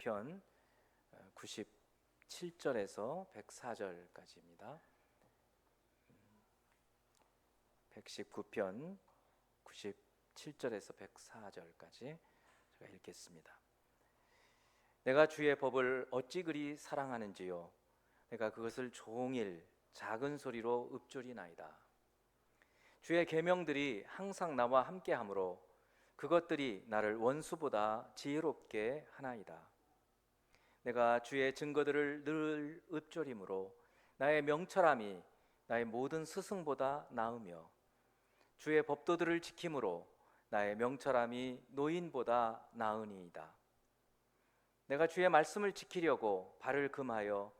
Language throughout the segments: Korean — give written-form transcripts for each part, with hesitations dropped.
119편 97절에서 104절까지입니다. 119편 97절에서 104절까지 제가 읽겠습니다. 내가 주의 법을 어찌 그리 사랑하는지요. 내가 그것을 종일 작은 소리로 읊조리나이다. 주의 계명들이 항상 나와 함께하므로 그것들이 나를 원수보다 지혜롭게 하나이다. 내가 주의 증거들을 늘 읊조림으로 나의 명철함이 나의 모든 스승보다 나으며 주의 법도들을 지킴으로 나의 명철함이 노인보다 나으니이다. 내가 주의 말씀을 지키려고 발을 금하여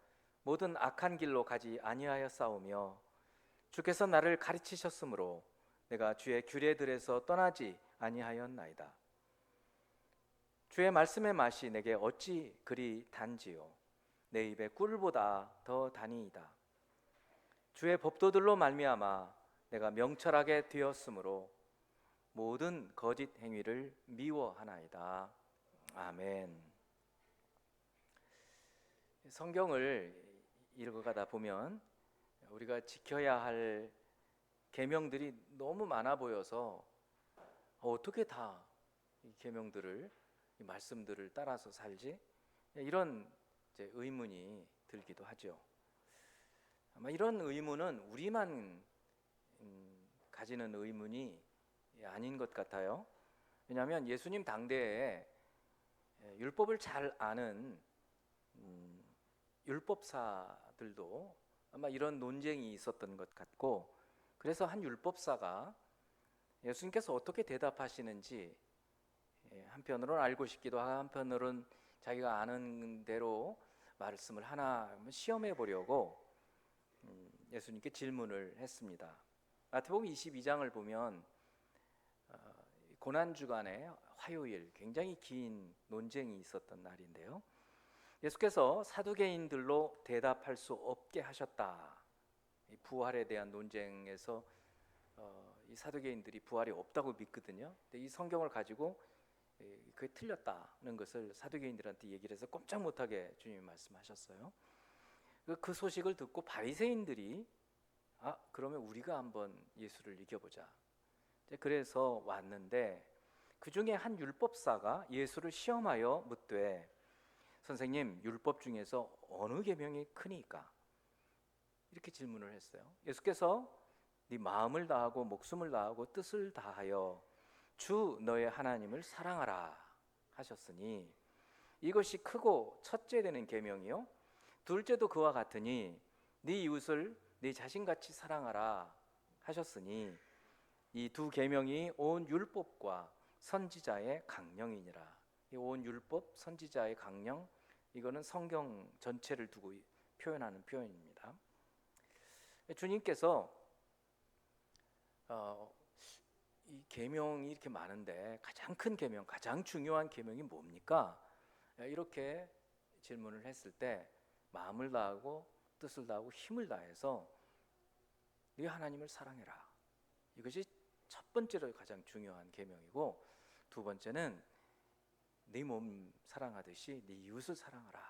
모든 악한 길로 가지 아니하여 싸우며 주께서 나를 가르치셨으므로 내가 주의 규례들에서 떠나지 아니하였나이다. 주의 말씀의 맛이 내게 어찌 그리 단지요. 내 입에 꿀보다 더 다니이다. 주의 법도들로 말미암아 내가 명철하게 되었으므로 모든 거짓 행위를 미워하나이다. 아멘. 성경을 읽어가다 보면 우리가 지켜야 할 계명들이 너무 많아 보여서 어떻게 다 이 계명들을, 이 말씀들을 따라서 살지? 이런 이제 의문이 들기도 하죠. 아마 이런 의문은 우리만 가지는 의문이 아닌 것 같아요. 왜냐하면 예수님 당대에 율법을 잘 아는 율법사들도 아마 이런 논쟁이 있었던 것 같고, 그래서 한 율법사가 예수님께서 어떻게 대답하시는지 한편으로는 알고 싶기도 하고 한편으로는 자기가 아는 대로 말씀을 하나 시험해 보려고 예수님께 질문을 했습니다. 마태복음 22장을 보면 고난주간의 화요일, 굉장히 긴 논쟁이 있었던 날인데요, 예수께서 사두개인들로 대답할 수 없게 하셨다. 이 부활에 대한 논쟁에서 이 사두개인들이 부활이 없다고 믿거든요. 근데 이 성경을 가지고 그게 틀렸다는 것을 사두개인들한테 얘기를 해서 꼼짝 못하게 주님이 말씀하셨어요. 그 소식을 듣고 바리새인들이 그러면 우리가 한번 예수를 이겨보자. 그래서 왔는데 그 중에 한 율법사가 예수를 시험하여 묻되, 선생님, 율법 중에서 어느 계명이 크니까? 이렇게 질문을 했어요. 예수께서 네 마음을 다하고 목숨을 다하고 뜻을 다하여 주 너의 하나님을 사랑하라 하셨으니 이것이 크고 첫째 되는 계명이요, 둘째도 그와 같으니 네 이웃을 네 자신같이 사랑하라 하셨으니 이 두 계명이 온 율법과 선지자의 강령이니라. 이 온 율법, 선지자의 강령, 이거는 성경 전체를 두고 표현하는 표현입니다. 주님께서 이 계명이 이렇게 많은데 가장 큰 계명, 가장 중요한 계명이 뭡니까? 이렇게 질문을 했을 때 마음을 다하고 뜻을 다하고 힘을 다해서 네 하나님을 사랑해라. 이것이 첫 번째로 가장 중요한 계명이고, 두 번째는 네 몸 사랑하듯이 네 이웃을 사랑하라.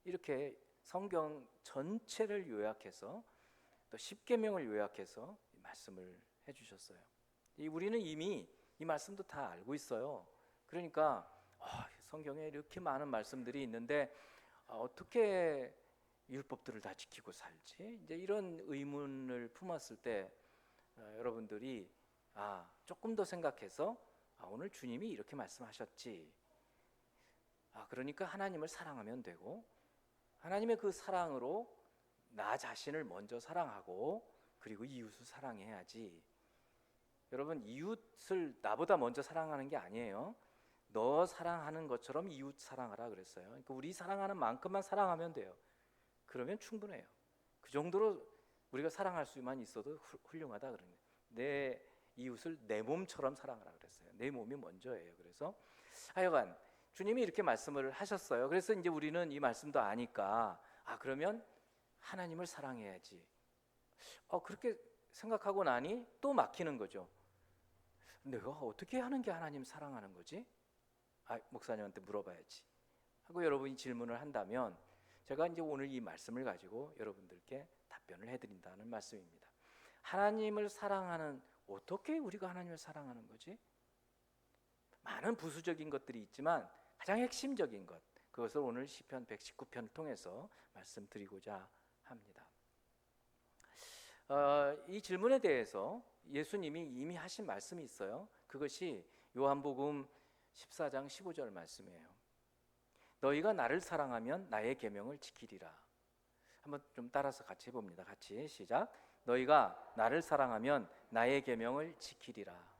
이렇게 성경 전체를 요약해서 또 10계명을 요약해서 말씀을 해주셨어요. 우리는 이미 이 말씀도 다 알고 있어요. 그러니까 성경에 이렇게 많은 말씀들이 있는데 어떻게 율법들을 다 지키고 살지? 이제 이런 의문을 품었을 때 여러분들이 조금 더 생각해서 오늘 주님이 이렇게 말씀하셨지. 그러니까 하나님을 사랑하면 되고, 하나님의 그 사랑으로 나 자신을 먼저 사랑하고 그리고 이웃을 사랑해야지. 여러분, 이웃을 나보다 먼저 사랑하는 게 아니에요. 너 사랑하는 것처럼 이웃 사랑하라 그랬어요. 그러니까 우리 사랑하는 만큼만 사랑하면 돼요. 그러면 충분해요. 그 정도로 우리가 사랑할 수만 있어도 훌륭하다 그러는 거예요. 내 이웃을 내 몸처럼 사랑하라 그랬어요. 내 몸이 먼저예요. 그래서 하여간 주님이 이렇게 말씀을 하셨어요. 그래서 이제 우리는 이 말씀도 아니까 그러면 하나님을 사랑해야지. 그렇게 생각하고 나니 또 막히는 거죠. 내가 어떻게 하는 게 하나님 사랑하는 거지? 목사님한테 물어봐야지. 하고 여러분이 질문을 한다면 제가 이제 오늘 이 말씀을 가지고 여러분들께 답변을 해드린다는 말씀입니다. 하나님을 사랑하는, 어떻게 우리가 하나님을 사랑하는 거지? 많은 부수적인 것들이 있지만 가장 핵심적인 것, 그것을 오늘 시편 119편을 통해서 말씀드리고자 합니다. 이 질문에 대해서 예수님이 이미 하신 말씀이 있어요. 그것이 요한복음 14장 15절 말씀이에요. 너희가 나를 사랑하면 나의 계명을 지키리라. 한번 좀 따라서 같이 해봅니다. 같이 시작. 너희가 나를 사랑하면 나의 계명을 지키리라.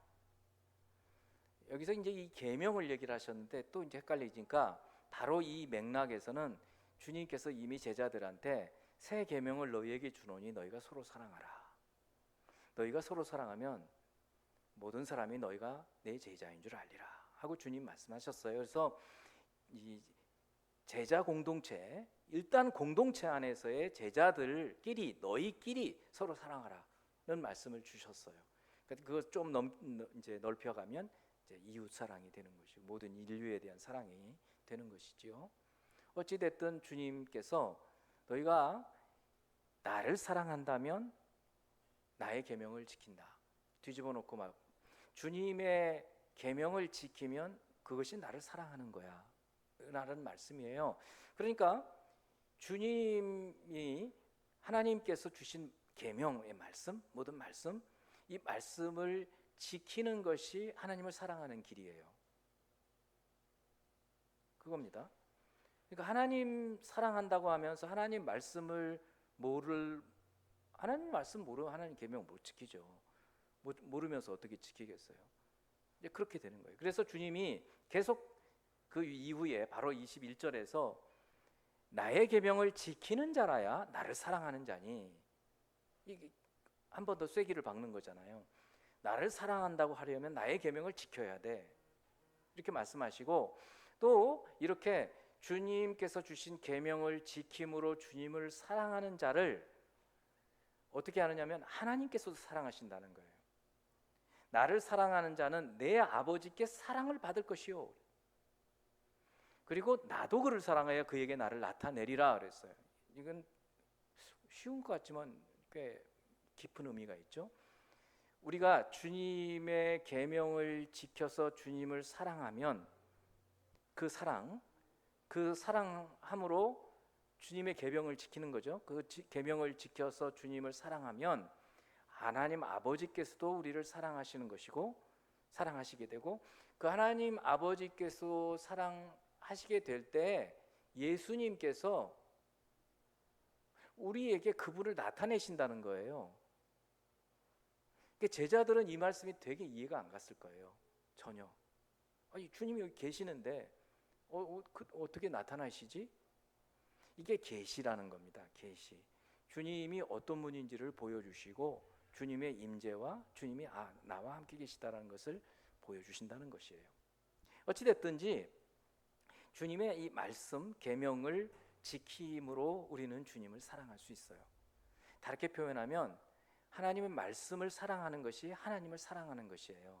여기서 이제 이 계명을 얘기를 하셨는데 또 이제 헷갈리니까 바로 이 맥락에서는 주님께서 이미 제자들한테 새 계명을 너희에게 주노니 너희가 서로 사랑하라. 너희가 서로 사랑하면 모든 사람이 너희가 내 제자인 줄 알리라 하고 주님 말씀하셨어요. 그래서 이 제자 공동체, 일단 공동체 안에서의 제자들끼리 너희끼리 서로 사랑하라는 말씀을 주셨어요. 그것 좀 이제 넓혀가면 이제 이웃 사랑이 되는 것이고 모든 인류에 대한 사랑이 되는 것이지요. 어찌 됐든 주님께서 너희가 나를 사랑한다면 나의 계명을 지킨다. 뒤집어 놓고 막 주님의 계명을 지키면 그것이 나를 사랑하는 거야 라는 말씀이에요. 그러니까 주님이 하나님께서 주신 계명의 말씀, 모든 말씀, 이 말씀을 지키는 것이 하나님을 사랑하는 길이에요. 그겁니다. 그러니까 하나님 사랑한다고 하면서 하나님 말씀을 하나님 말씀 모르면 하나님 계명 못 지키죠. 모르면서 어떻게 지키겠어요? 이제 그렇게 되는 거예요. 그래서 주님이 계속 그 이후에 바로 21절에서 나의 계명을 지키는 자라야 나를 사랑하는 자니, 이게 한 번 더 쐐기를 박는 거잖아요. 나를 사랑한다고 하려면 나의 계명을 지켜야 돼. 이렇게 말씀하시고 또 이렇게 주님께서 주신 계명을 지킴으로 주님을 사랑하는 자를 어떻게 하느냐면 하나님께서도 사랑하신다는 거예요. 나를 사랑하는 자는 내 아버지께 사랑을 받을 것이요. 그리고 나도 그를 사랑하여 그에게 나를 나타내리라 그랬어요. 이건 쉬운 것 같지만 꽤 깊은 의미가 있죠. 우리가 주님의 계명을 지켜서 주님을 사랑하면 그 사랑함으로 주님의 계명을 지키는 거죠. 그 계명을 지켜서 주님을 사랑하면 하나님 아버지께서도 우리를 사랑하시는 것이고 사랑하시게 되고, 그 하나님 아버지께서 사랑하시게 될 때 예수님께서 우리에게 그분을 나타내신다는 거예요. 제자들은 이 말씀이 되게 이해가 안 갔을 거예요. 전혀. 아니, 주님이 여기 계시는데 어떻게 나타나시지? 이게 계시라는 겁니다. 계시. 주님이 어떤 분인지를 보여주시고 주님의 임재와 주님이 나와 함께 계시다라는 것을 보여주신다는 것이에요. 어찌됐든지 주님의 이 말씀, 계명을 지킴으로 우리는 주님을 사랑할 수 있어요. 다르게 표현하면 하나님의 말씀을 사랑하는 것이 하나님을 사랑하는 것이에요.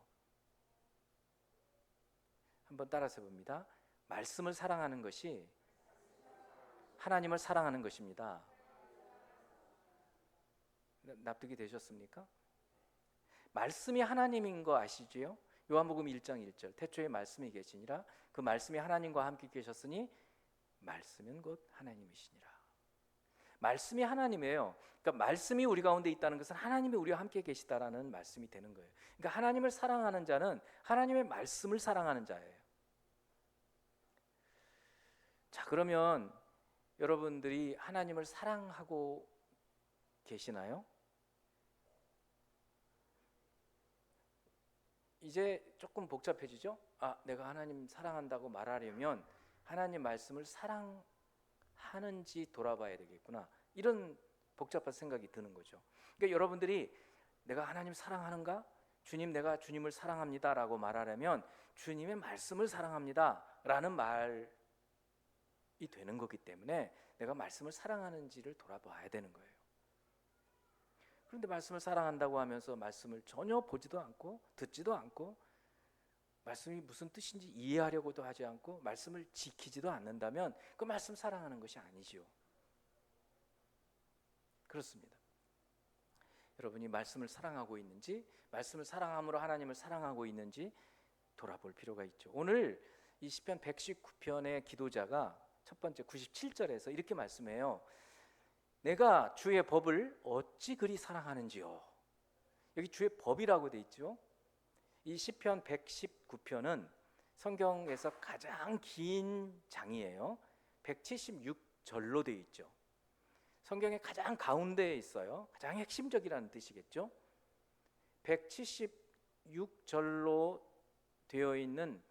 한번 따라서 봅니다. 말씀을 사랑하는 것이 하나님을 사랑하는 것입니다. 납득이 되셨습니까? 말씀이 하나님인 거 아시지요? 요한복음 1장 1절 태초에 말씀이 계시니라 그 말씀이 하나님과 함께 계셨으니 말씀은 곧 하나님이시니라. 말씀이 하나님이에요. 그러니까 말씀이 우리 가운데 있다는 것은 하나님이 우리와 함께 계시다라는 말씀이 되는 거예요. 그러니까 하나님을 사랑하는 자는 하나님의 말씀을 사랑하는 자예요. 자, 그러면 여러분들이 하나님을 사랑하고 계시나요? 이제 조금 복잡해지죠? 내가 하나님 사랑한다고 말하려면 하나님 말씀을 사랑하는지 돌아봐야 되겠구나. 이런 복잡한 생각이 드는 거죠. 그러니까 여러분들이 내가 하나님 사랑하는가? 주님, 내가 주님을 사랑합니다라고 말하려면 주님의 말씀을 사랑합니다라는 말이 되는 거기 때문에 내가 말씀을 사랑하는지를 돌아봐야 되는 거예요. 그런데 말씀을 사랑한다고 하면서 말씀을 전혀 보지도 않고 듣지도 않고 말씀이 무슨 뜻인지 이해하려고도 하지 않고 말씀을 지키지도 않는다면 그 말씀 사랑하는 것이 아니지요. 그렇습니다. 여러분이 말씀을 사랑하고 있는지, 말씀을 사랑함으로 하나님을 사랑하고 있는지 돌아볼 필요가 있죠. 오늘 이 시편 119편의 기도자가 첫 번째 97절에서 이렇게 말씀해요. 내가 주의 법을 어찌 그리 사랑하는지요. 여기 주의 법이라고 돼 있죠. 이 시편 119편은 성경에서 가장 긴 장이에요. 176절로 돼 있죠. 성경의 가장 가운데에 있어요. 가장 핵심적이라는 뜻이겠죠. 176절로 되어 있는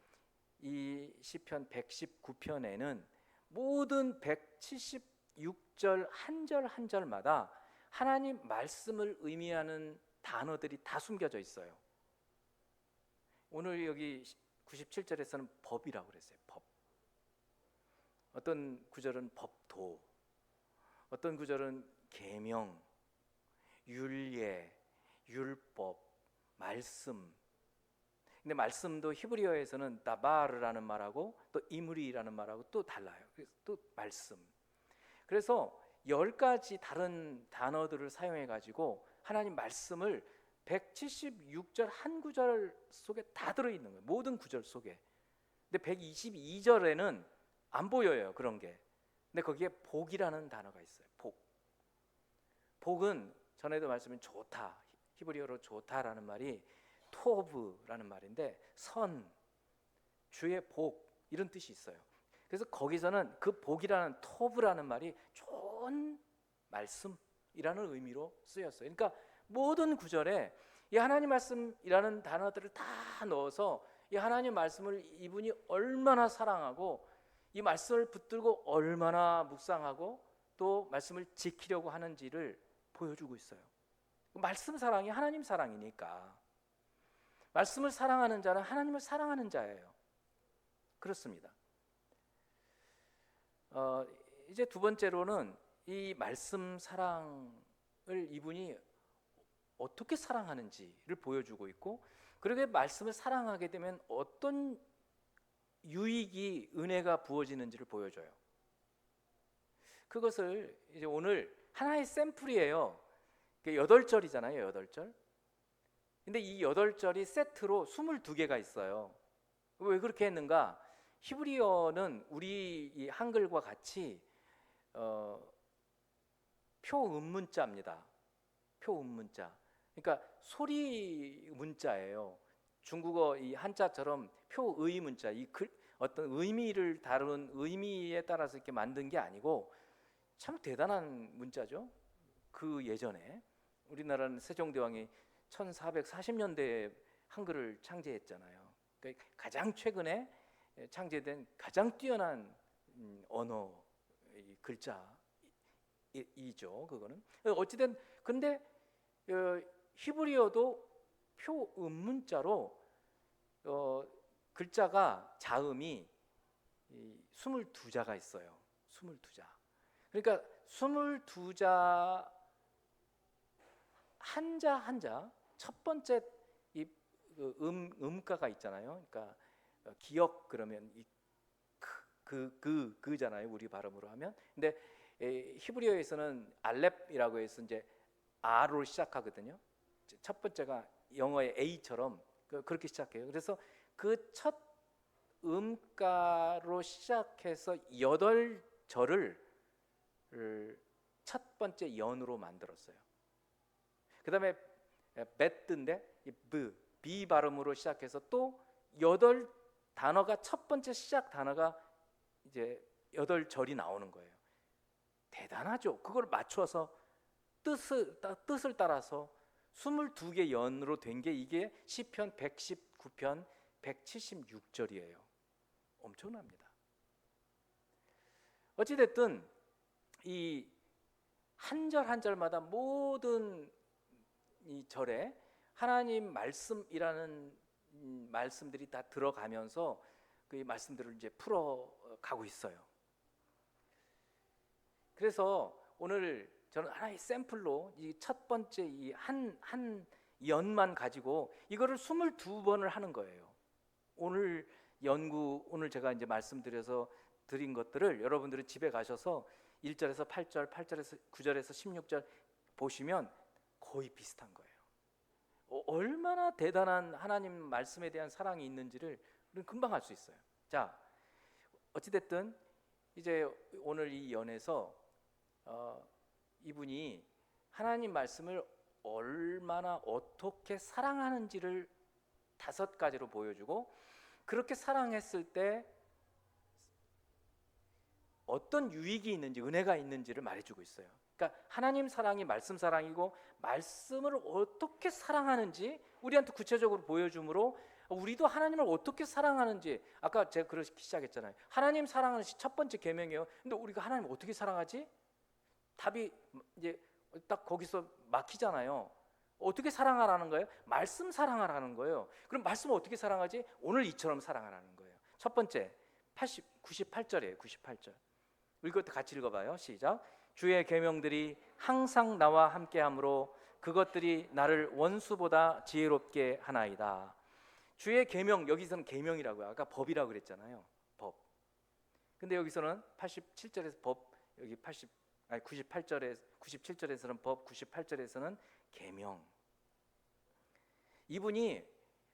이 시편 119편에는 모든 176절 한 절 한 절마다 하나님 말씀을 의미하는 단어들이 다 숨겨져 있어요. 오늘 여기 97절에서는 법이라고 그랬어요. 법. 어떤 구절은 법도, 어떤 구절은 계명, 율례, 율법, 말씀. 근데 말씀도 히브리어에서는 다바르라는 말하고 또 이므리라는 말하고 또 달라요. 그래서 또 말씀. 그래서 10가지 다른 단어들을 사용해 가지고 하나님 말씀을 176절 한 구절 속에 다 들어 있는 거예요. 모든 구절 속에. 근데 122절에는 안 보여요, 그런 게. 근데 거기에 복이라는 단어가 있어요. 복. 복은 전에도 말씀드린 좋다. 히브리어로 좋다라는 말이 토브라는 말인데 선, 주의 복 이런 뜻이 있어요. 그래서 거기서는 그 복이라는 토브라는 말이 좋은 말씀이라는 의미로 쓰였어요. 그러니까 모든 구절에 이 하나님 말씀이라는 단어들을 다 넣어서 이 하나님 말씀을 이분이 얼마나 사랑하고 이 말씀을 붙들고 얼마나 묵상하고 또 말씀을 지키려고 하는지를 보여주고 있어요. 말씀 사랑이 하나님 사랑이니까 말씀을 사랑하는 자는 하나님을 사랑하는 자예요. 그렇습니다. 이제 두 번째로는 이 말씀 사랑을 이분이 어떻게 사랑하는지를 보여주고 있고, 그렇게 말씀을 사랑하게 되면 어떤 유익이 은혜가 부어지는지를 보여줘요. 그것을 이제 오늘 하나의 샘플이에요. 8절이잖아요. 8절. 근데 이 8절이 세트로 22개가 있어요. 왜 그렇게 했는가? 히브리어는 우리 이 한글과 같이 표음문자입니다. 표음문자. 그러니까 소리 문자예요. 중국어 이 한자처럼 표의 문자, 이 어떤 의미를 다룬 의미에 따라서 이렇게 만든 게 아니고 참 대단한 문자죠. 그 예전에 우리나라는 세종대왕이 1440년대에 한글을 창제했잖아요. 그러니까 가장 최근에 창제된 가장 뛰어난 언어 글자이죠. 그거는 어찌된 근데 히브리어도 표음문자로 글자가 자음이 22자가 있어요. 22자. 그러니까 22자 한자 한자 첫 번째 이 음가가 있잖아요. 그러니까 기역 그러면 이 그잖아요. 우리 발음으로 하면. 근데 히브리어에서는 알렙이라고 해서 이제 R로 시작하거든요. 첫 번째가 영어의 A처럼 그렇게 시작해요. 그래서 그 첫 음가로 시작해서 8절을 첫 번째 연으로 만들었어요. 그 다음에 베트인데 B 발음으로 시작해서 또 8단어가 첫 번째 시작 단어가 이제 8절이 나오는 거예요. 대단하죠. 그걸 맞춰서 뜻을 따라서 22개 연으로 된 게 이게 시편 119편 176절이에요. 엄청납니다. 어찌됐든 이 한 절 한 절마다 모든 이 절에 하나님 말씀이라는 말씀들이 다 들어가면서 그 말씀들을 이제 풀어가고 있어요. 그래서 오늘 저는 하나의 샘플로 이 첫 번째 이 한 연만 가지고 이거를 22번을 하는 거예요. 오늘 제가 이제 말씀드려서 드린 것들을 여러분들이 집에 가셔서 1절에서 8절, 8절에서 9절에서 16절 보시면 거의 비슷한 거예요. 얼마나 대단한 하나님 말씀에 대한 사랑이 있는지를 우리는 금방 알 수 있어요. 자, 어찌됐든 이제 오늘 이 연에서 이분이 하나님 말씀을 얼마나 어떻게 사랑하는지를 5가지로 보여주고, 그렇게 사랑했을 때 어떤 유익이 있는지, 은혜가 있는지를 말해주고 있어요. 그러니까 하나님 사랑이 말씀 사랑이고, 말씀을 어떻게 사랑하는지 우리한테 구체적으로 보여주므로 우리도 하나님을 어떻게 사랑하는지, 아까 제가 그렇게 시작했잖아요. 하나님 사랑하는 첫 번째 계명이에요. 근데 우리가 하나님을 어떻게 사랑하지? 답이 이제 딱 거기서 막히잖아요. 어떻게 사랑하라는 거예요? 말씀 사랑하라는 거예요. 그럼 말씀을 어떻게 사랑하지? 오늘 이처럼 사랑하라는 거예요. 첫 번째 98절이에요. 98절. 이것도 같이 읽어봐요. 시작. 주의 계명들이 항상 나와 함께함으로 그것들이 나를 원수보다 지혜롭게 하나이다. 주의 계명, 여기서는 계명이라고요. 아까 법이라고 그랬잖아요. 법. 근데 여기서는 87절에서 법, 여기 97절에서는 법, 98절에서는 계명. 이분이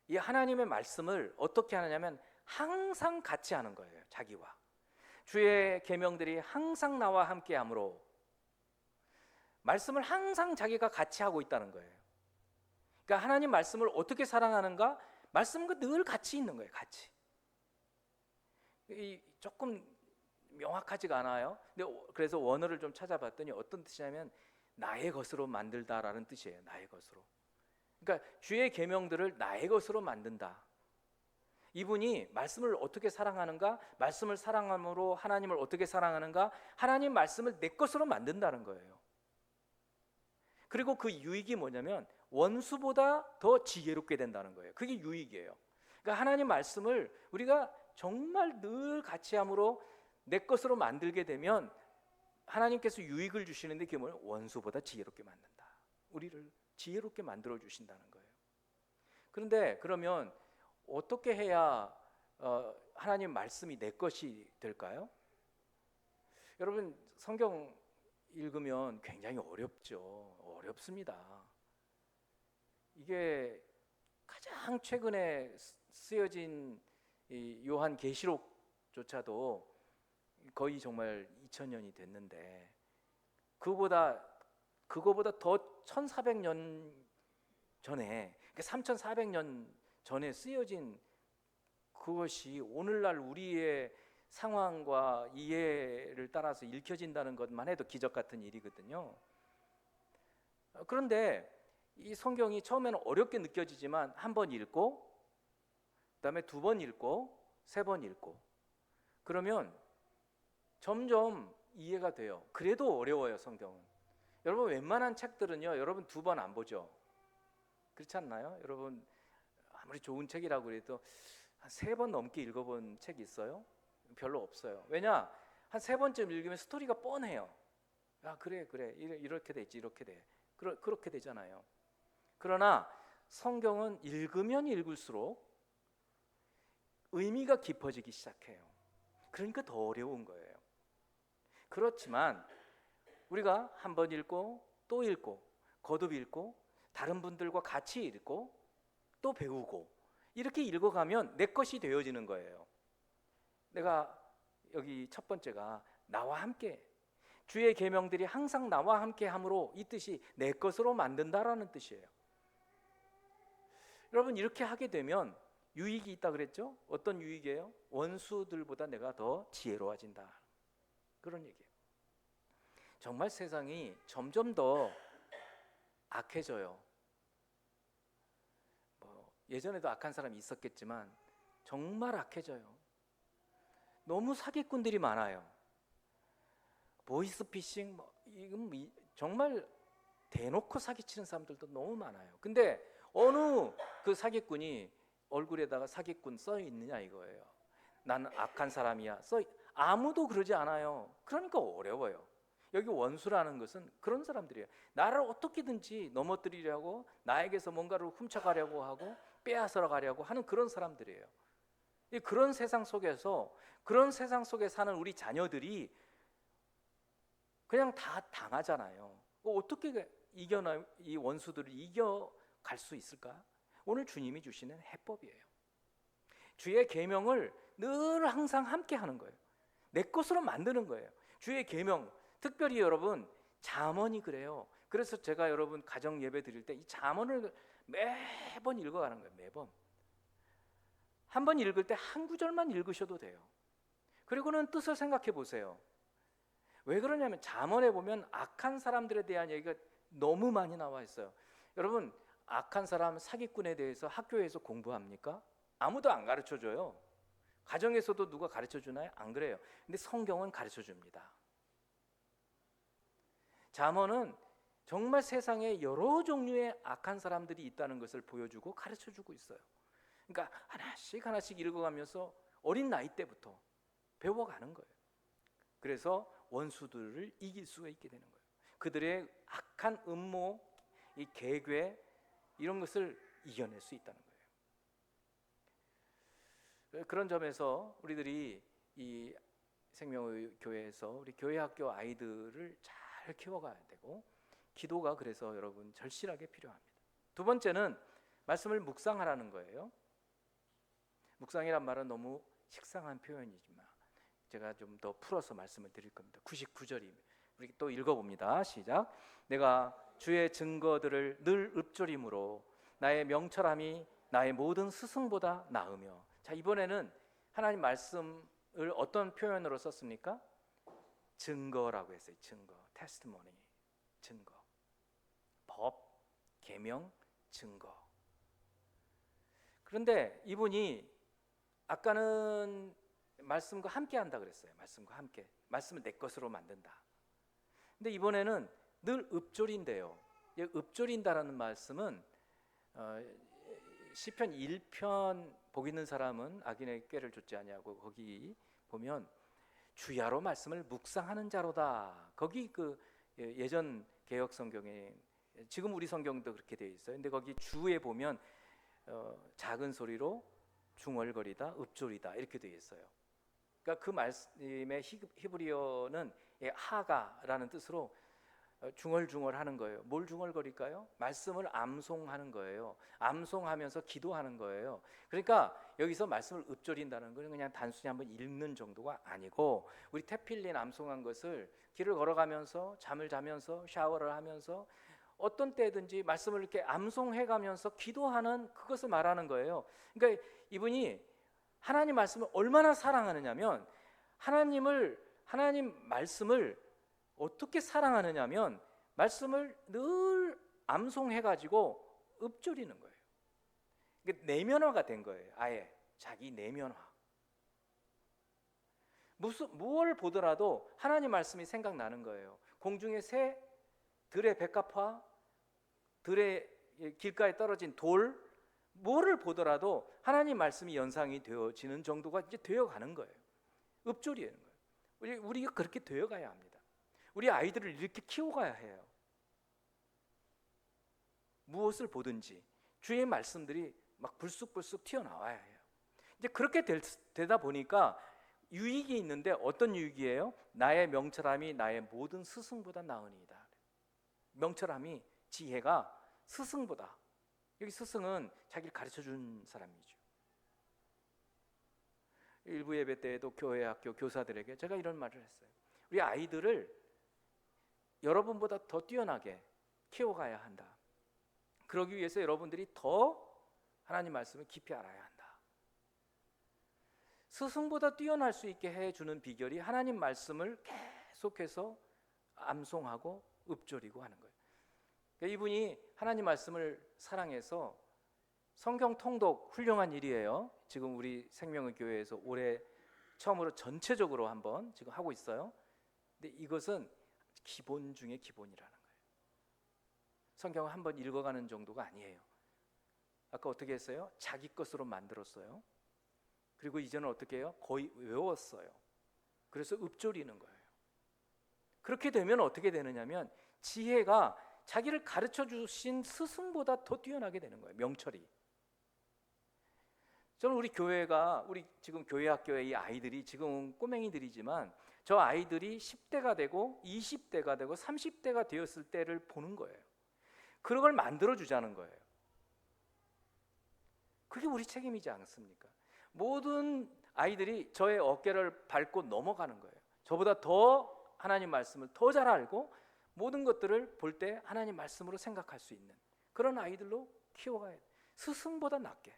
이 하나님의 말씀을 어떻게 하느냐면 항상 같이 하는 거예요. 자기와. 주의 계명들이 항상 나와 함께함으로, 말씀을 항상 자기가 같이 하고 있다는 거예요. 그러니까 하나님 말씀을 어떻게 사랑하는가? 말씀과 늘 같이 있는 거예요. 같이. 조금 명확하지가 않아요. 근데 그래서 원어를 좀 찾아봤더니 어떤 뜻이냐면 나의 것으로 만들다라는 뜻이에요. 나의 것으로. 그러니까 주의 계명들을 나의 것으로 만든다. 이분이 말씀을 어떻게 사랑하는가? 말씀을 사랑함으로 하나님을 어떻게 사랑하는가? 하나님 말씀을 내 것으로 만든다는 거예요. 그리고 그 유익이 뭐냐면 원수보다 더 지혜롭게 된다는 거예요. 그게 유익이에요. 그러니까 하나님 말씀을 우리가 정말 늘 같이 함으로 내 것으로 만들게 되면 하나님께서 유익을 주시는데, 그게 뭐예요? 원수보다 지혜롭게 만든다. 우리를 지혜롭게 만들어 주신다는 거예요. 그런데 그러면 어떻게 해야 하나님 말씀이 내 것이 될까요? 여러분, 성경 읽으면 굉장히 어렵죠. 어렵습니다. 이게 가장 최근에 쓰여진 이 요한 계시록조차도 거의 정말 2000년이 됐는데, 그거보다 더 1400년 전에, 그러니까 3400년 전에 쓰여진 그것이 오늘날 우리의 상황과 이해를 따라서 읽혀진다는 것만 해도 기적 같은 일이거든요. 그런데 이 성경이 처음에는 어렵게 느껴지지만 한 번 읽고, 그다음에 2번 읽고, 3번 읽고, 그러면 점점 이해가 돼요. 그래도 어려워요, 성경은. 여러분, 웬만한 책들은요, 여러분 2번 안 보죠. 그렇지 않나요? 여러분, 아무리 좋은 책이라고 해도 한 3번 넘게 읽어본 책이 있어요? 별로 없어요. 왜냐? 한 3번쯤 읽으면 스토리가 뻔해요. 아, 그래 이렇게 되지, 이렇게 돼. 그렇게 되잖아요. 그러나 성경은 읽으면 읽을수록 의미가 깊어지기 시작해요. 그러니까 더 어려운 거예요. 그렇지만 우리가 한 번 읽고 또 읽고 거듭 읽고 다른 분들과 같이 읽고 또 배우고 이렇게 읽어가면 내 것이 되어지는 거예요. 내가 여기 첫 번째가 나와 함께, 주의 계명들이 항상 나와 함께 함으로, 이 뜻이 내 것으로 만든다라는 뜻이에요. 여러분, 이렇게 하게 되면 유익이 있다 그랬죠? 어떤 유익이에요? 원수들보다 내가 더 지혜로워진다, 그런 얘기예요. 정말 세상이 점점 더 악해져요. 예전에도 악한 사람이 있었겠지만 정말 악해져요. 너무 사기꾼들이 많아요. 보이스피싱, 정말 대놓고 사기치는 사람들도 너무 많아요. 근데 어느 그 사기꾼이 얼굴에다가 사기꾼 써 있느냐 이거예요. 나는 악한 사람이야. 아무도 그러지 않아요. 그러니까 어려워요. 여기 원수라는 것은 그런 사람들이에요. 나를 어떻게든지 넘어뜨리려고, 나에게서 뭔가를 훔쳐가려고 하고 빼앗아 가려고 하는 그런 사람들이에요. 그런 세상 속에서, 그런 세상 속에 사는 우리 자녀들이 그냥 다 당하잖아요. 어떻게 이 원수들을 이겨갈 수 있을까? 오늘 주님이 주시는 해법이에요. 주의 계명을 늘 항상 함께 하는 거예요. 내 것으로 만드는 거예요. 주의 계명, 특별히 여러분 잠언이 그래요. 그래서 제가 여러분 가정 예배 드릴 때 이 잠언을 매번 읽어가는 거예요. 매번. 한 번 읽을 때 한 구절만 읽으셔도 돼요. 그리고는 뜻을 생각해 보세요. 왜 그러냐면 잠언에 보면 악한 사람들에 대한 얘기가 너무 많이 나와 있어요. 여러분, 악한 사람, 사기꾼에 대해서 학교에서 공부합니까? 아무도 안 가르쳐 줘요. 가정에서도 누가 가르쳐 주나요? 안 그래요. 근데 성경은 가르쳐 줍니다. 잠언은 정말 세상에 여러 종류의 악한 사람들이 있다는 것을 보여주고 가르쳐 주고 있어요. 그러니까 하나씩 하나씩 읽어가면서 어린 나이 때부터 배워가는 거예요. 그래서 원수들을 이길 수가 있게 되는 거예요. 그들의 악한 음모, 이 계괴 이런 것을 이겨낼 수 있다는 거예요. 그런 점에서 우리들이 이 생명의 교회에서 우리 교회 학교 아이들을 잘 키워가야 되고, 기도가 그래서 여러분 절실하게 필요합니다. 두 번째는 말씀을 묵상하라는 거예요. 묵상이란 말은 너무 식상한 표현이지만 제가 좀 더 풀어서 말씀을 드릴 겁니다. 99절입니다. 우리 또 읽어봅니다. 시작. 내가 주의 증거들을 늘 읊조림으로 나의 명철함이 나의 모든 스승보다 나으며. 자, 이번에는 하나님 말씀을 어떤 표현으로 썼습니까? 증거라고 했어요. 증거, 테스티모니, 증거. 법, 계명, 증거. 그런데 이분이 아까는 말씀과 함께 한다 그랬어요. 말씀과 함께. 말씀을 내 것으로 만든다. 근데 이번에는 늘 읊조린대요. 읊조린다라는 말씀은 시편 1편 복 있는 사람은 악인의 꾀를 좇지 아니하고, 거기 보면 주야로 말씀을 묵상하는 자로다. 거기 그 예전 개역 성경에, 지금 우리 성경도 그렇게 되어 있어요. 근데 거기 주에 보면 작은 소리로 중얼거리다, 읊조리다 이렇게 되어 있어요. 그러니까 그 말씀의 히브리어는 하가라는 뜻으로 중얼중얼하는 거예요. 뭘 중얼거릴까요? 말씀을 암송하는 거예요. 암송하면서 기도하는 거예요. 그러니까 여기서 말씀을 읊조린다는 것은 그냥 단순히 한번 읽는 정도가 아니고, 우리 테필린 암송한 것을 길을 걸어가면서, 잠을 자면서, 샤워를 하면서 어떤 때든지 말씀을 이렇게 암송해가면서 기도하는 그것을 말하는 거예요. 그러니까 이분이 하나님 말씀을 얼마나 사랑하느냐면, 하나님 말씀을 어떻게 사랑하느냐면 말씀을 늘 암송해가지고 읊조리는 거예요. 내면화가 된 거예요. 아예 자기 내면화. 무엇을 보더라도 하나님 말씀이 생각나는 거예요. 공중의 새, 들의 백합화, 들의 길가에 떨어진 돌, 뭐를 보더라도 하나님 말씀이 연상이 되어지는 정도가 이제 되어가는 거예요. 읊조리는 거예요. 우리가 그렇게 되어가야 합니다. 우리 아이들을 이렇게 키워가야 해요. 무엇을 보든지 주의 말씀들이 막 불쑥불쑥 튀어나와야 해요. 이제 그렇게 되다 보니까 유익이 있는데, 어떤 유익이에요? 나의 명철함이 나의 모든 스승보다 나으니이다. 명철함이, 지혜가 스승보다, 여기 스승은 자기를 가르쳐준 사람이죠. 일부 예배 때에도 교회 학교 교사들에게 제가 이런 말을 했어요. 우리 아이들을 여러분보다 더 뛰어나게 키워가야 한다. 그러기 위해서 여러분들이 더 하나님 말씀을 깊이 알아야 한다. 스승보다 뛰어날 수 있게 해주는 비결이 하나님 말씀을 계속해서 암송하고 읊조리고 하는 거예요. 그러니까 이분이 하나님 말씀을 사랑해서 성경 통독, 훌륭한 일이에요. 지금 우리 생명의 교회에서 올해 처음으로 전체적으로 한번 지금 하고 있어요. 근데 이것은 기본 중에 기본이라는 거예요. 성경을 한번 읽어가는 정도가 아니에요. 아까 어떻게 했어요? 자기 것으로 만들었어요. 그리고 이제는 어떻게 해요? 거의 외웠어요. 그래서 읊조리는 거예요. 그렇게 되면 어떻게 되느냐면 지혜가 자기를 가르쳐 주신 스승보다 더 뛰어나게 되는 거예요. 명철이. 저는 우리 교회가, 우리 지금 교회 학교의 이 아이들이 지금은 꼬맹이들이지만 저 아이들이 10대가 되고 20대가 되고 30대가 되었을 때를 보는 거예요. 그런 걸 만들어 주자는 거예요. 그게 우리 책임이지 않습니까? 모든 아이들이 저의 어깨를 밟고 넘어가는 거예요. 저보다 더 하나님 말씀을 더 잘 알고 모든 것들을 볼 때 하나님 말씀으로 생각할 수 있는 그런 아이들로 키워가야 돼요. 스승보다 낫게.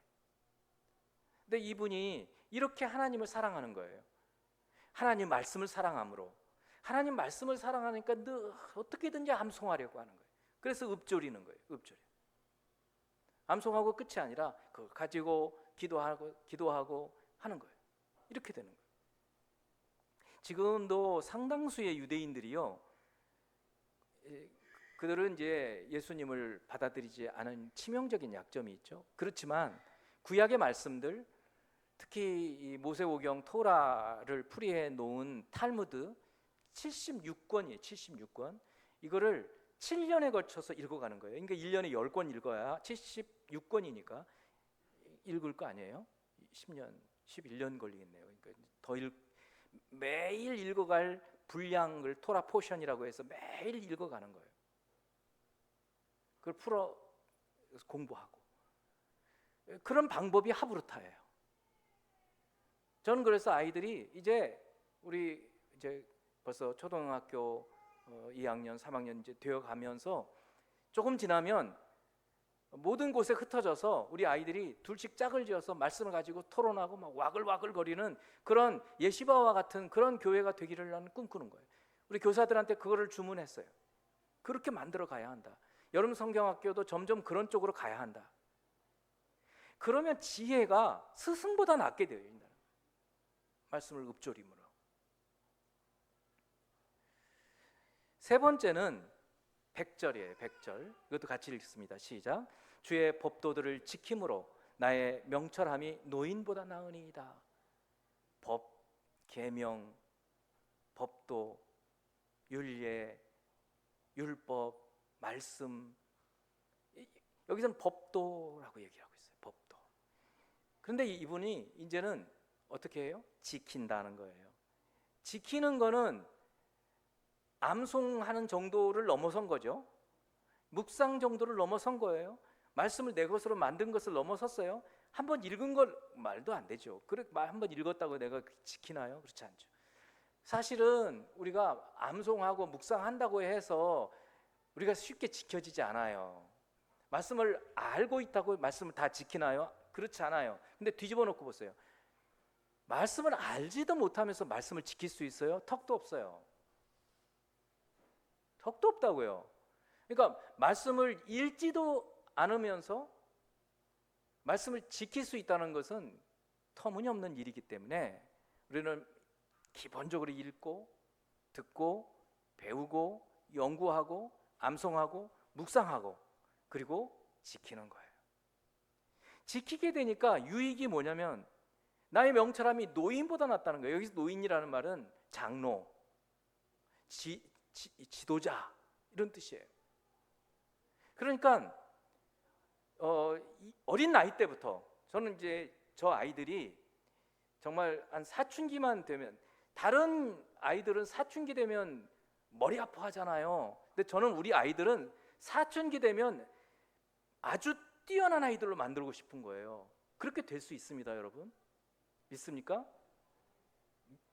근데 이분이 이렇게 하나님을 사랑하는 거예요. 하나님 말씀을 사랑함으로, 하나님 말씀을 사랑하니까 늘 어떻게든지 암송하려고 하는 거예요. 그래서 읊조리는 거예요. 읊조리. 암송하고 끝이 아니라 그걸 가지고 기도하고 하는 거예요. 이렇게 되는 거예요. 지금도 상당수의 유대인들이요, 그들은 이제 예수님을 받아들이지 않은 치명적인 약점이 있죠. 그렇지만 구약의 말씀들, 특히 이 모세오경 토라를 풀이해 놓은 탈무드 76권이에요. 76권. 이거를 7년에 걸쳐서 읽어가는 거예요. 그러니까 1년에 10권 읽어야 76권이니까 읽을 거 아니에요? 10년, 11년 걸리겠네요. 그러니까 매일 읽어갈 분량을 토라 포션이라고 해서 매일 읽어가는 거예요. 그걸 풀어 공부하고. 그런 방법이 하브루타예요. 저는 그래서 아이들이 우리 이제 벌써 초등학교 2학년, 3학년 이제 되어 가면서 조금 지나면 모든 곳에 흩어져서 우리 아이들이 둘씩 짝을 지어서 말씀을 가지고 토론하고 막 와글와글거리는 그런 예시바와 같은 그런 교회가 되기를 나는 꿈꾸는 거예요. 우리 교사들한테 그거를 주문했어요. 그렇게 만들어 가야 한다. 여름 성경학교도 점점 그런 쪽으로 가야 한다. 그러면 지혜가 스승보다 낫게 되어 있다. 말씀을 읊조림으로. 세 번째는 100절이에요. 100절. 이것도 같이 읽습니다. 시작. 주의 법도들을 지킴으로 나의 명철함이 노인보다 나으니이다. 법, 계명, 법도, 율례, 율법, 말씀. 여기서는 법도라고 얘기하고 있어요. 법도. 그런데 이분이 이제는 어떻게 해요? 지킨다는 거예요. 지키는 거는 암송하는 정도를 넘어선 거죠. 묵상 정도를 넘어선 거예요. 말씀을 내 것으로 만든 것을 넘어섰어요. 한번 읽은 걸 말도 안 되죠. 그래 한번 읽었다고 내가 지키나요? 그렇지 않죠. 사실은 우리가 암송하고 묵상한다고 해서 우리가 쉽게 지켜지지 않아요. 말씀을 알고 있다고 말씀을 다 지키나요? 그렇지 않아요. 근데 뒤집어 놓고 보세요. 말씀을 알지도 못하면서 말씀을 지킬 수 있어요? 턱도 없어요. 턱도 없다고요. 그러니까 말씀을 읽지도 않으면서 말씀을 지킬 수 있다는 것은 터무니없는 일이기 때문에 우리는 기본적으로 읽고 듣고 배우고 연구하고 암송하고 묵상하고 그리고 지키는 거예요. 지키게 되니까 유익이 뭐냐면 나의 명철함이 노인보다 낫다는 거예요. 여기서 노인이라는 말은 장로, 지도자 이런 뜻이에요. 그러니까 어린 나이 때부터 저는 이제 저 아이들이 정말 한 사춘기만 되면, 다른 아이들은 사춘기 되면 머리 아파하잖아요. 근데 저는 우리 아이들은 사춘기 되면 아주 뛰어난 아이들로 만들고 싶은 거예요. 그렇게 될 수 있습니다, 여러분. 믿습니까?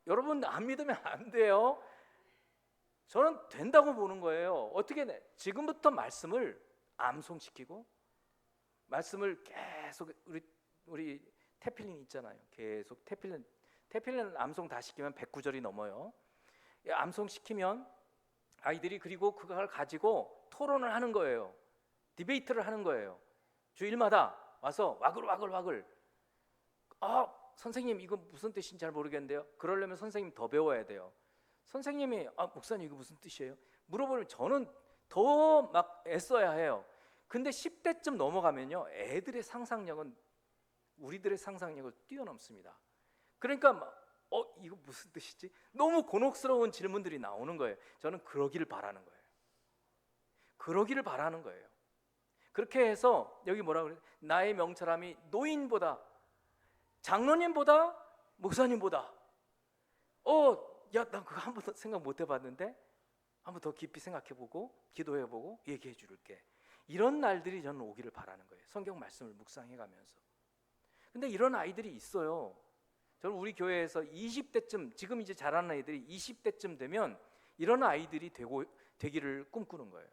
여러분 안 믿으면 안 돼요. 저는 된다고 보는 거예요. 어떻게 지금부터 말씀을 암송시키고 말씀을 계속 우리 태필린 있잖아요. 계속 태필린 암송 다 시키면 109절이 넘어요. 암송 시키면 아이들이 그리고 그걸 가지고 토론을 하는 거예요. 디베이트를 하는 거예요. 주일마다 와서 와글 선생님 이거 무슨 뜻인지 잘 모르겠는데요. 그러려면 선생님 더 배워야 돼요. 선생님이 목사님 이거 무슨 뜻이에요? 물어보면 저는 더 막 애써야 해요. 근데 10대쯤 넘어가면요, 애들의 상상력은 우리들의 상상력을 뛰어넘습니다. 그러니까 이거 무슨 뜻이지? 너무 곤혹스러운 질문들이 나오는 거예요. 저는 그러기를 바라는 거예요. 그러기를 바라는 거예요. 그렇게 해서 여기 뭐라고 그래요? 나의 명철함이 노인보다, 장로님보다 목사님보다 야, 난 그거 한 번도 생각 못 해봤는데 한번 더 깊이 생각해보고 기도해보고 얘기해 줄게. 이런 날들이 저는 오기를 바라는 거예요. 성경 말씀을 묵상해가면서. 근데 이런 아이들이 있어요. 저는 우리 교회에서 20대쯤, 지금 이제 자라는 아이들이 20대쯤 되면 이런 아이들이 되기를 꿈꾸는 거예요.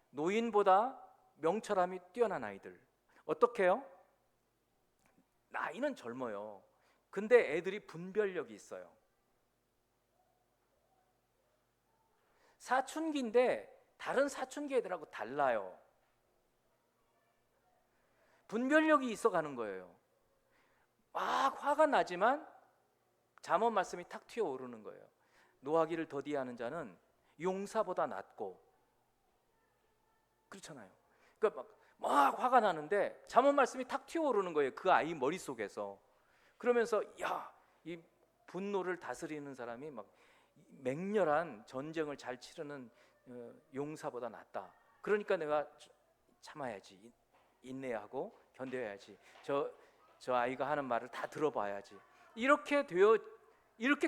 노인보다 명철함이 뛰어난 아이들. 어떻게 해요? 나이는 젊어요. 근데 애들이 분별력이 있어요. 사춘기인데 다른 사춘기 애들하고 달라요. 분별력이 있어 가는 거예요. 막 화가 나지만 잠언 말씀이 탁 튀어오르는 거예요. 노하기를 더디하는 자는 용사보다 낫고, 그렇잖아요. 그러니까 막 화가 나는데 잠언 말씀이 탁 튀어오르는 거예요. 그 아이 머릿속에서. 그러면서 야, 이 분노를 다스리는 사람이 막 맹렬한 전쟁을 잘 치르는 용사보다 낫다. 그러니까 내가 참아야지, 인내하고 견뎌야지. 저 아이가 하는 말을 다 들어봐야지. 이렇게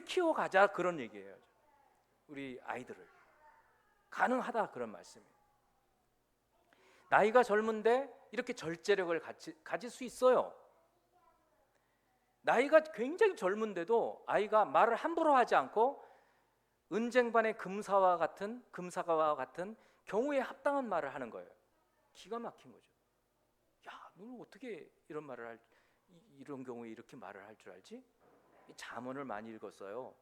키워가자, 그런 얘기예요. 우리 아이들을 가능하다, 그런 말씀이에요. 나이가 젊은데 이렇게 절제력을 가질 수 있어요. 나이가 굉장히 젊은데도 아이가 말을 함부로 하지 않고 은쟁반의 금사와 같은 경우에 합당한 말을 하는 거예요. 기가 막힌 거죠. 야, 너 어떻게 이런 경우에 이렇게 말을 할 줄 알지? 잠언을 많이 읽었어요.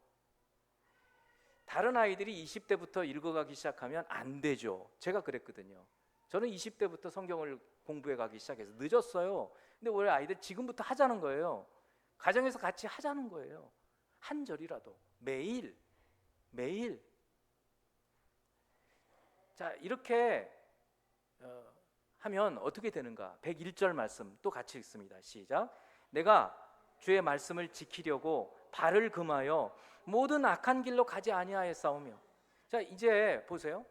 다른 아이들이 20대부터 읽어가기 시작하면 안 되죠. 제가 그랬거든요. 저는 20대부터 성경을 공부해 가기 시작해서 늦었어요. 근데 원래 아이들 지금부터 하자는 거예요. 가정에서 같이 하자는 거예요. 한 절이라도 매일. 자, 이렇게 하면 어떻게 되는가? 101절 말씀 또 같이 읽습니다. 시작. 내가 주의 말씀을 지키려고 발을 금하여 모든 악한 길로 가지 아니하였사오며. 자, 이제 보세요.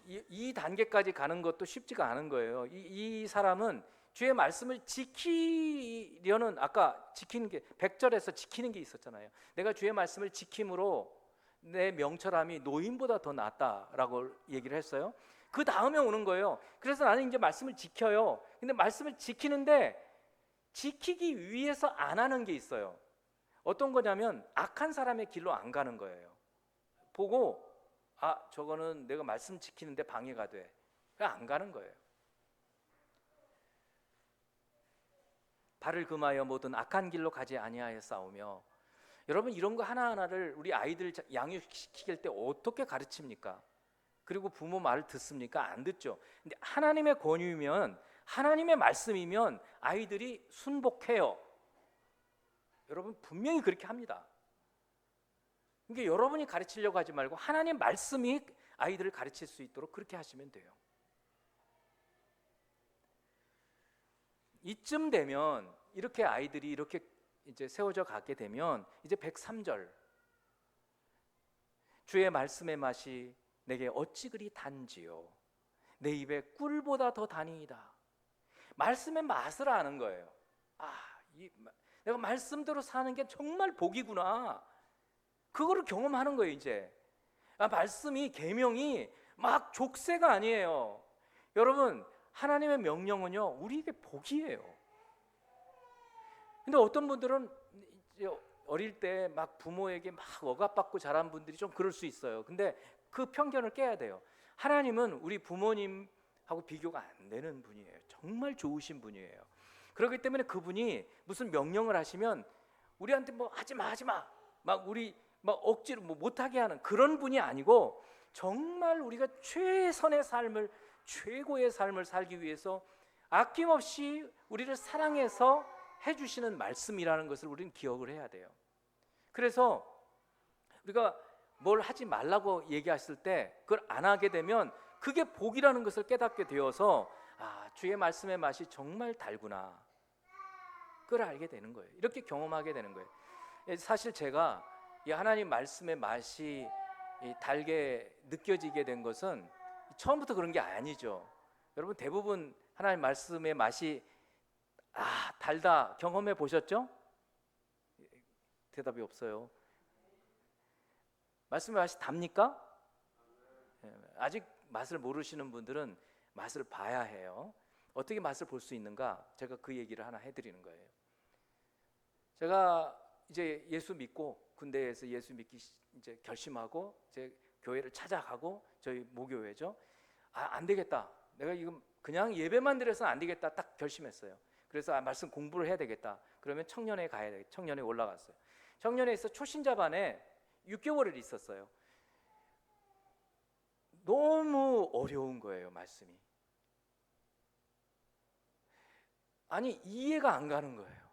이 단계까지 가는 것도 쉽지가 않은 거예요. 이 사람은 주의 말씀을 지키려는, 아까 지키는 게 100절에서 지키는 게 있었잖아요. 내가 주의 말씀을 지킴으로 내 명철함이 노인보다 더 낫다라고 얘기를 했어요. 그 다음에 오는 거예요. 그래서 나는 이제 말씀을 지켜요. 근데 말씀을 지키는데 지키기 위해서 안 하는 게 있어요. 어떤 거냐면 악한 사람의 길로 안 가는 거예요. 보고 저거는 내가 말씀 지키는데 방해가 돼. 그냥 안 가는 거예요. 발을 금하여 모든 악한 길로 가지 아니하여 싸우며. 여러분, 이런 거 하나하나를 우리 아이들 양육시킬 때 어떻게 가르칩니까? 그리고 부모 말을 듣습니까? 안 듣죠. 근데 하나님의 권유이면, 하나님의 말씀이면 아이들이 순복해요. 여러분, 분명히 그렇게 합니다. 그러니까 여러분이 가르치려고 하지 말고 하나님 말씀이 아이들을 가르칠 수 있도록 그렇게 하시면 돼요. 이쯤 되면, 이렇게 아이들이 이렇게 이제 세워져 가게 되면 이제 103절. 주의 말씀의 맛이 내게 어찌 그리 단지요, 내 입에 꿀보다 더 다니이다. 말씀의 맛을 아는 거예요. 내가 말씀대로 사는 게 정말 복이구나. 그거를 경험하는 거예요. 이제 말씀이, 계명이 막 족쇄가 아니에요. 여러분, 하나님의 명령은요, 우리에게 복이에요. 근데 어떤 분들은 이제 어릴 때 막 부모에게 막 억압받고 자란 분들이 좀 그럴 수 있어요. 근데 그 편견을 깨야 돼요. 하나님은 우리 부모님하고 비교가 안 되는 분이에요. 정말 좋으신 분이에요. 그렇기 때문에 그분이 무슨 명령을 하시면 우리한테 뭐 하지 마 막 우리 막 억지로 뭐 못하게 하는 그런 분이 아니고, 정말 우리가 최선의 삶을, 최고의 삶을 살기 위해서 아낌없이 우리를 사랑해서 해주시는 말씀이라는 것을 우리는 기억을 해야 돼요. 그래서 우리가 뭘 하지 말라고 얘기했을 때 그걸 안 하게 되면 그게 복이라는 것을 깨닫게 되어서 주의 말씀의 맛이 정말 달구나, 그걸 알게 되는 거예요. 이렇게 경험하게 되는 거예요. 사실 제가 이 하나님 말씀의 맛이 달게 느껴지게 된 것은 처음부터 그런 게 아니죠. 여러분, 대부분 하나님 말씀의 맛이 달다 경험해 보셨죠? 대답이 없어요. 말씀의 맛이 답니까? 아직 맛을 모르시는 분들은 맛을 봐야 해요. 어떻게 맛을 볼 수 있는가? 제가 그 얘기를 하나 해드리는 거예요. 제가 이제 예수 믿고 군대에서 예수 믿기 이제 결심하고 제 교회를 찾아가고, 저희 모교회죠. 안 되겠다. 내가 이거 그냥 예배만 드려서는 안 되겠다. 딱 결심했어요. 그래서 말씀 공부를 해야 되겠다. 그러면 청년회에 가야 되겠다. 청년회에 올라갔어요. 청년회에서 초신자반에 6개월을 있었어요. 너무 어려운 거예요, 말씀이. 아니, 이해가 안 가는 거예요.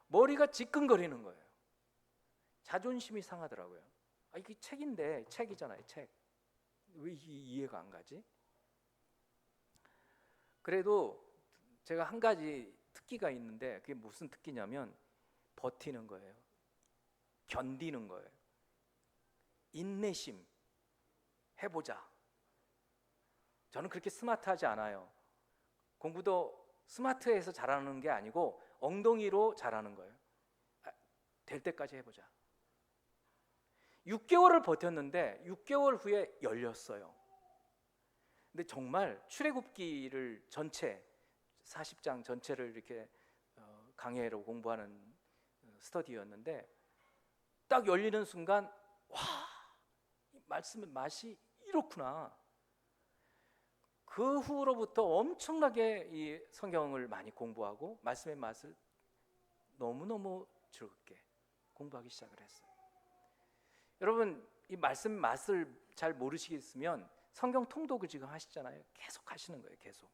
머리가 지끈거리는 거예요. 자존심이 상하더라고요. 이게 책인데, 책이잖아요, 책. 왜 이해가 안 가지? 그래도 제가 한 가지 특기가 있는데, 그게 무슨 특기냐면 버티는 거예요. 견디는 거예요. 인내심. 해보자. 저는 그렇게 스마트하지 않아요. 공부도 스마트해서 잘하는 게 아니고 엉덩이로 잘하는 거예요. 될 때까지 해보자. 6개월을 버텼는데 6개월 후에 열렸어요. 근데 정말 출애굽기를 전체 40장 전체를 이렇게 강해로 공부하는 스터디였는데, 딱 열리는 순간 와, 말씀의 맛이 이렇구나. 그 후로부터 엄청나게 이 성경을 많이 공부하고 말씀의 맛을 너무너무 즐겁게 공부하기 시작을 했어요. 여러분, 이 말씀의 맛을 잘 모르시겠으면 성경 통독을 지금 하시잖아요. 계속 하시는 거예요. 계속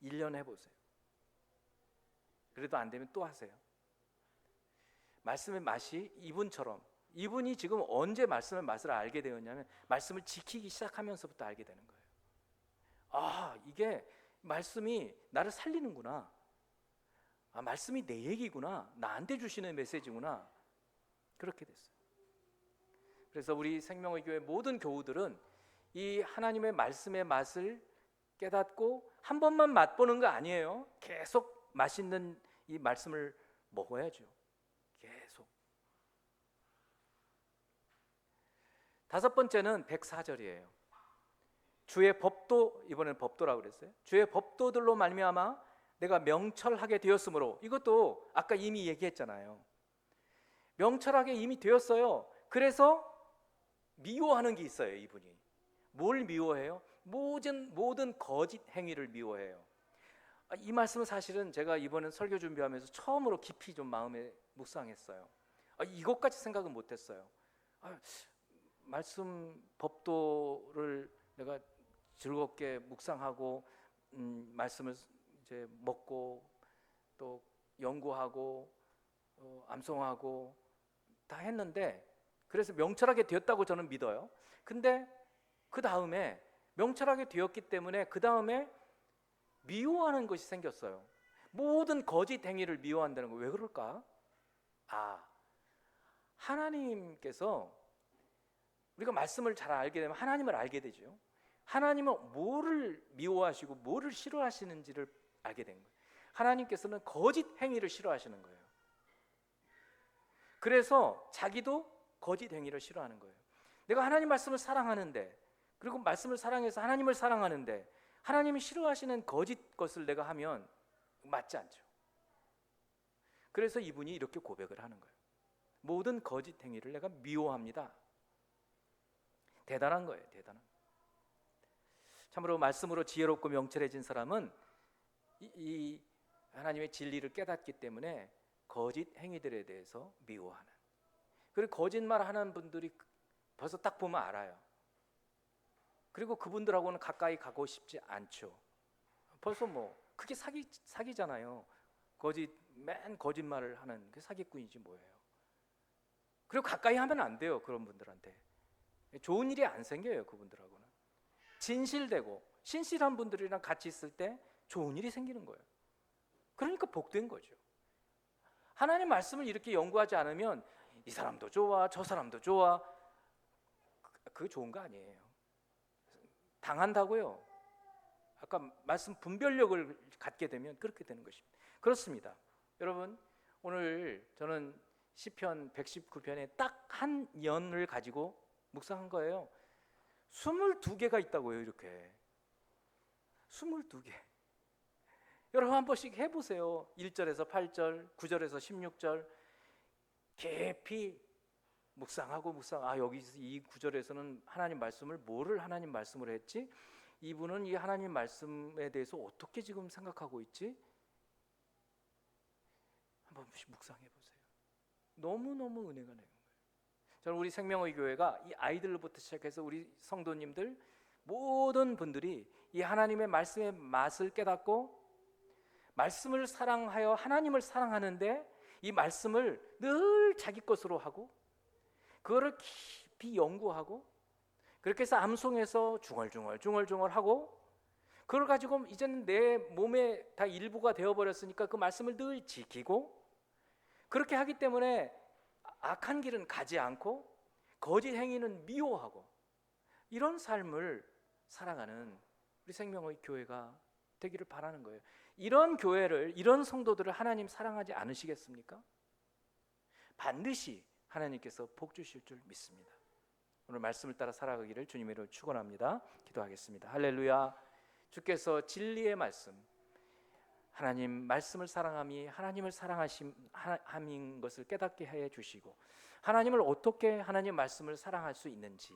1년 해보세요. 그래도 안 되면 또 하세요. 말씀의 맛이 이분이 지금 언제 말씀의 맛을 알게 되었냐면 말씀을 지키기 시작하면서부터 알게 되는 거예요. 이게 말씀이 나를 살리는구나. 말씀이 내 얘기구나. 나한테 주시는 메시지구나. 그렇게 됐어요. 그래서 우리 생명의 교회 모든 교우들은 이 하나님의 말씀의 맛을 깨닫고 한 번만 맛보는 거 아니에요. 계속 맛있는 이 말씀을 먹어야죠. 계속. 5번째는 104절이에요. 주의 법도, 이번에는 법도라고 그랬어요. 주의 법도들로 말미암아 내가 명철하게 되었으므로. 이것도 아까 이미 얘기했잖아요. 명철하게 이미 되었어요. 그래서 미워하는 게 있어요. 이분이 뭘 미워해요? 모든 거짓 행위를 미워해요. 이 말씀은 사실은 제가 이번에 설교 준비하면서 처음으로 깊이 좀 마음에 묵상했어요. 이것까지 생각은 못했어요. 말씀 법도를 내가 즐겁게 묵상하고 말씀을 이제 먹고 또 연구하고 암송하고 다 했는데, 그래서 명철하게 되었다고 저는 믿어요. 근데 그 다음에 명철하게 되었기 때문에 그 다음에 미워하는 것이 생겼어요. 모든 거짓 행위를 미워한다는 거 왜 그럴까? 하나님께서, 우리가 말씀을 잘 알게 되면 하나님을 알게 되죠. 하나님은 뭐를 미워하시고 뭐를 싫어하시는지를 알게 된 거예요. 하나님께서는 거짓 행위를 싫어하시는 거예요. 그래서 자기도 거짓 행위를 싫어하는 거예요. 내가 하나님 말씀을 사랑하는데, 그리고 말씀을 사랑해서 하나님을 사랑하는데 하나님이 싫어하시는 거짓 것을 내가 하면 맞지 않죠. 그래서 이분이 이렇게 고백을 하는 거예요. 모든 거짓 행위를 내가 미워합니다. 대단한 거예요. 대단한. 참으로 말씀으로 지혜롭고 명철해진 사람은 이 하나님의 진리를 깨닫기 때문에 거짓 행위들에 대해서 미워하는, 그리고 거짓말 하는 분들이 벌써 딱 보면 알아요. 그리고 그분들하고는 가까이 가고 싶지 않죠. 벌써 그게 사기잖아요. 맨 거짓말을 하는 그 사기꾼이지 뭐예요. 그리고 가까이 하면 안 돼요. 그런 분들한테 좋은 일이 안 생겨요. 그분들하고는 진실되고 신실한 분들이랑 같이 있을 때 좋은 일이 생기는 거예요. 그러니까 복된 거죠. 하나님 말씀을 이렇게 연구하지 않으면 이 사람도 좋아, 저 사람도 좋아, 그게 좋은 거 아니에요. 당한다고요. 아까 말씀 분별력을 갖게 되면 그렇게 되는 것입니다. 그렇습니다. 여러분, 오늘 저는 시편 119편에 딱 한 연을 가지고 묵상한 거예요. 22개가 있다고요. 이렇게 22개. 여러분 한 번씩 해보세요. 1절에서 8절, 9절에서 16절 깊이 묵상하고 여기 이 구절에서는 하나님 말씀을 뭐를 하나님 말씀을 했지? 이분은 이 하나님 말씀에 대해서 어떻게 지금 생각하고 있지? 한 번씩 묵상해 보세요. 너무너무 은혜가 되는 거예요. 저는 우리 생명의 교회가 이 아이들로부터 시작해서 우리 성도님들 모든 분들이 이 하나님의 말씀의 맛을 깨닫고 말씀을 사랑하여 하나님을 사랑하는데 이 말씀을 늘 자기 것으로 하고 그거를 깊이 연구하고 그렇게 해서 암송해서 중얼중얼하고 그걸 가지고 이제는 내 몸에 다 일부가 되어버렸으니까 그 말씀을 늘 지키고 그렇게 하기 때문에 악한 길은 가지 않고 거짓 행위는 미워하고 이런 삶을 살아가는 우리 생명의 교회가 되기를 바라는 거예요. 이런 교회를, 이런 성도들을 하나님 사랑하지 않으시겠습니까? 반드시 하나님께서 복 주실 줄 믿습니다. 오늘 말씀을 따라 살아가기를 주님의 이름으로 축원합니다. 기도하겠습니다. 할렐루야. 주께서 진리의 말씀, 하나님 말씀을 사랑함이 하나님을 사랑하심인 것을 깨닫게 해 주시고 하나님을 어떻게 하나님 말씀을 사랑할 수 있는지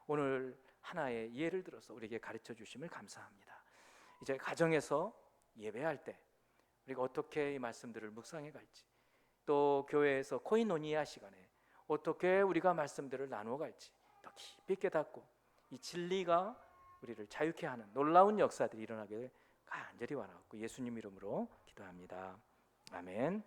오늘 하나의 예를 들어서 우리에게 가르쳐 주심을 감사합니다. 이제 가정에서 예배할 때 우리가 어떻게 이 말씀들을 묵상해 갈지 또 교회에서 코이노니아 시간에 어떻게 우리가 말씀들을 나누어 갈지 더 깊이 깨닫고 이 진리가 우리를 자유케 하는 놀라운 역사들이 일어나길 간절히 원하고 예수님 이름으로 기도합니다. 아멘.